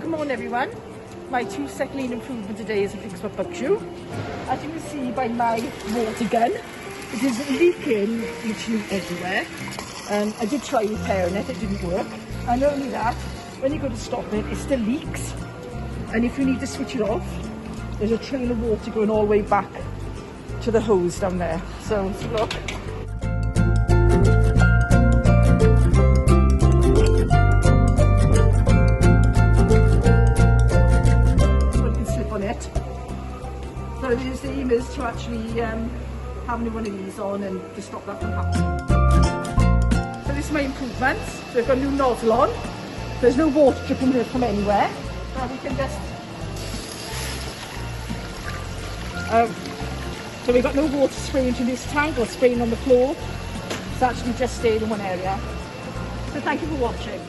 good morning everyone. My 2-second lane improvement today is a fix for bug shoe. As you can see by my water gun, it is leaking literally everywhere. I did try repairing it, it didn't work. And not only that, when you go to stop it, it still leaks. And if you need to switch it off, there's a trail of water going all the way back to the hose down there. So let's look. So the aim is to actually have one of these on and to stop that from happening. So this is my improvements. So I've got a new nozzle on. There's no water dripping here from anywhere. Now we can just... so we've got no water spraying into this tank or spraying on the floor. It's actually just stayed in one area. So thank you for watching.